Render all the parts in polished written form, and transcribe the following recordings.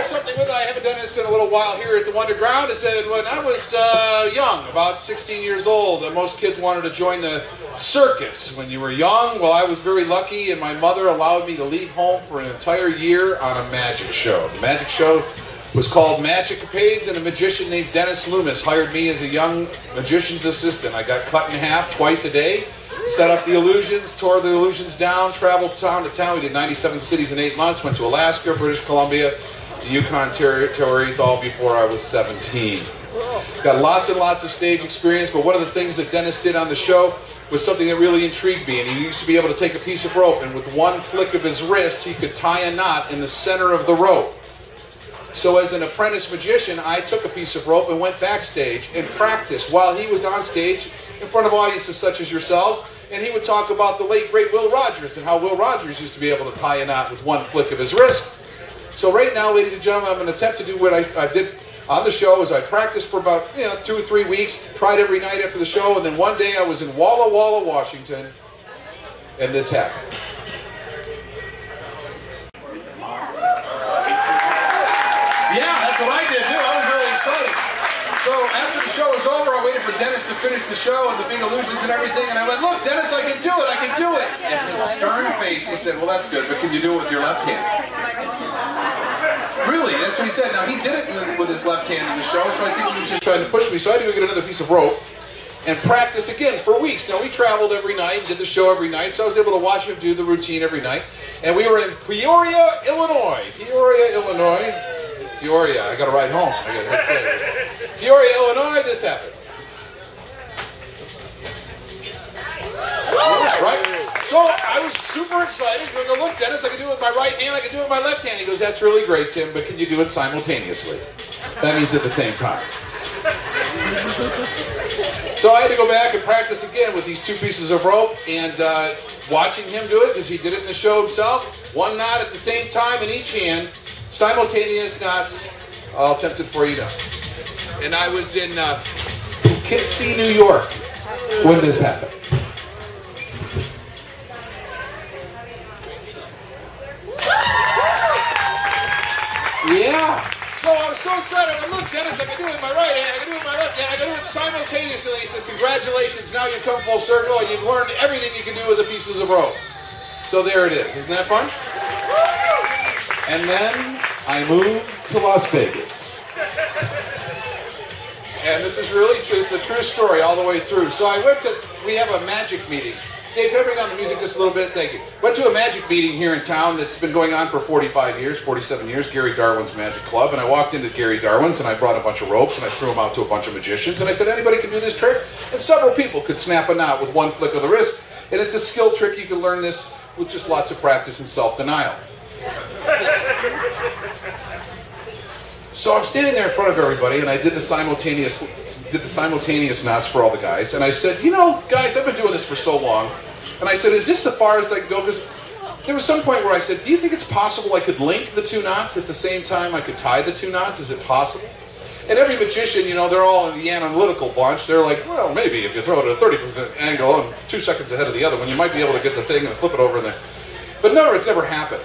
something with it. I haven't done this in a little while here at the Wonderground. I said when I was young, about 16 years old, most kids wanted to join the circus when you were young. Well, I was very lucky, and my mother allowed me to leave home for an entire year on a magic show. The magic show was called Magicapades, and a magician named Dennis Loomis hired me as a young magician's assistant. I got cut in half twice a day, set up the illusions, tore the illusions down, traveled town to town. We did 97 cities in 8 months, went to Alaska, British Columbia, the Yukon territories, all before I was 17. Got lots and lots of stage experience, but one of the things that Dennis did on the show was something that really intrigued me, and he used to be able to take a piece of rope, and with one flick of his wrist, he could tie a knot in the center of the rope. So as an apprentice magician, I took a piece of rope and went backstage and practiced while he was on stage in front of audiences such as yourselves, and he would talk about the late, great Will Rogers and how Will Rogers used to be able to tie a knot with one flick of his wrist. So right now, ladies and gentlemen, I'm going to attempt to do what I did on the show. Is I practiced for about 2 or 3 weeks, tried every night after the show, and then one day I was in Walla Walla, Washington, and this happened. Yeah, that's what I did too. I was really excited. So after the show was over, I waited for Dennis to finish the show and the big illusions and everything, and I went, "Look, Dennis, I can do it, I can do it." And his stern face, he said, "Well, that's good, but can you do it with your left hand?" Really, that's what he said. Now, he did it with his left hand in the show, so I think he was just trying to push me. So I had to go get another piece of rope and practice again for weeks. Now, we traveled every night, did the show every night, so I was able to watch him do the routine every night. And we were in Peoria, Illinois. Peoria, I got to ride home. Peoria, Illinois, this happened. Right? So I was super excited. I go, "Look, Dennis, I can do it with my right hand, I can do it with my left hand." He goes, "That's really great, Tim, but can you do it simultaneously?" That means at the same time. So I had to go back and practice again with these 2 pieces of rope, and watching him do it, because he did it in the show himself, one knot at the same time in each hand, simultaneous knots. I'll attempt it for you now. And I was in Poughkeepsie, New York, when this happened. Yeah. So I was so excited. I looked, "Dennis, I can do it with my right hand, I can do it with my left hand, I can do it simultaneously." He said, "Congratulations, now you've come full circle and you've learned everything you can do with the pieces of rope." So there it is. Isn't that fun? And then I moved to Las Vegas. And this is really true. It's a true story all the way through. So we have a magic meeting. Dave, can I bring down the music just a little bit? Thank you. Went to a magic meeting here in town that's been going on for 45 years, 47 years, Gary Darwin's Magic Club. And I walked into Gary Darwin's and I brought a bunch of ropes and I threw them out to a bunch of magicians. And I said, "Anybody can do this trick?" And several people could snap a knot with one flick of the wrist. And it's a skill trick. You can learn this with just lots of practice and self-denial. So I'm standing there in front of everybody, and I did the simultaneous knots for all the guys. And I said, "You know, guys, I've been doing this for so long." And I said, "Is this the farthest I can go?" Because there was some point where I said, "Do you think it's possible I could link the 2 knots at the same time I could tie the 2 knots? Is it possible?" And every magician, they're all in the analytical bunch. They're like, "Well, maybe if you throw it at a 30% angle and 2 seconds ahead of the other one, you might be able to get the thing and flip it over in there." But no, it's never happened.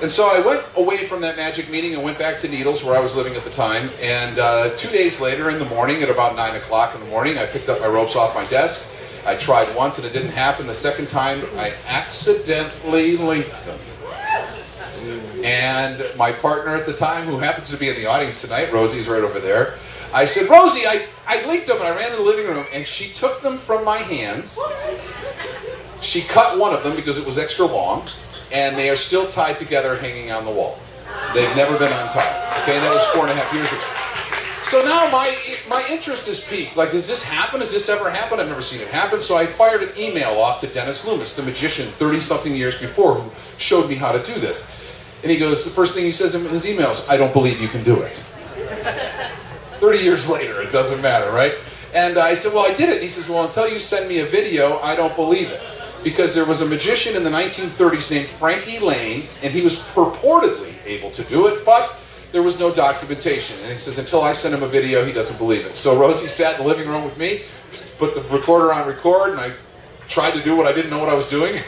And so I went away from that magic meeting and went back to Needles, where I was living at the time. And 2 days later in the morning, at about 9 o'clock in the morning, I picked up my ropes off my desk. I tried once and it didn't happen. The second time, I accidentally linked them. And my partner at the time, who happens to be in the audience tonight, Rosie's right over there, I said, "Rosie, I linked them," and I ran to the living room, and she took them from my hands. She cut one of them because it was extra long, and they are still tied together hanging on the wall. They've never been untied. Okay, and that was 4.5 years ago. So now my interest is piqued. Like, does this happen? Has this ever happened? I've never seen it happen. So I fired an email off to Dennis Loomis, the magician 30-something years before, who showed me how to do this. And he goes, the first thing he says in his email is, "I don't believe you can do it." 30 years later, it doesn't matter, right? And I said, "Well, I did it." And he says, "Well, until you send me a video, I don't believe it." Because there was a magician in the 1930s named Frankie Lane, and he was purportedly able to do it, but there was no documentation. And he says, until I send him a video, he doesn't believe it. So Rosie sat in the living room with me, put the recorder on record, and I tried to do what I didn't know what I was doing.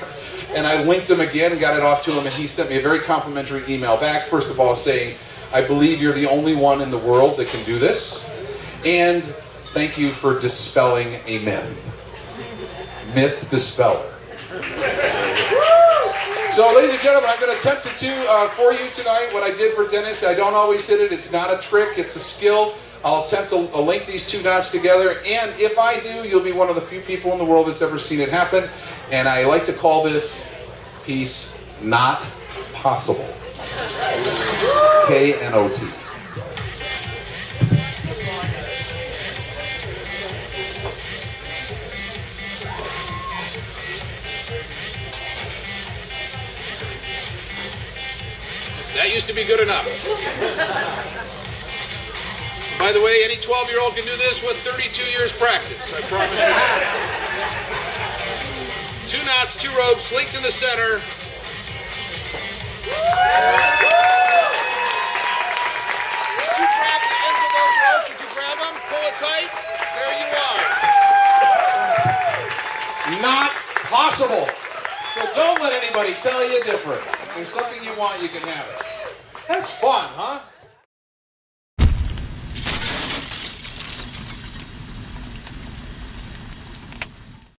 And I linked him again and got it off to him, and he sent me a very complimentary email back, first of all saying, I believe you're the only one in the world that can do this. And thank you for dispelling a myth. Myth dispeller. So, ladies and gentlemen, I'm going to attempt to do for you tonight what I did for Dennis. I don't always hit it. It's not a trick. It's a skill. I'll attempt to link these two knots together. And if I do, you'll be one of the few people in the world that's ever seen it happen. And I like to call this piece Not Possible. K-N-O-T. That used to be good enough. By the way, any 12-year-old can do this with 32 years practice. I promise you that. 2 knots, 2 ropes, linked in the center. Would you grab the ends of those ropes? Would you grab them? Pull it tight. There you are. Not possible. So don't let anybody tell you different. If there's something you want, you can have it. That's fun, huh?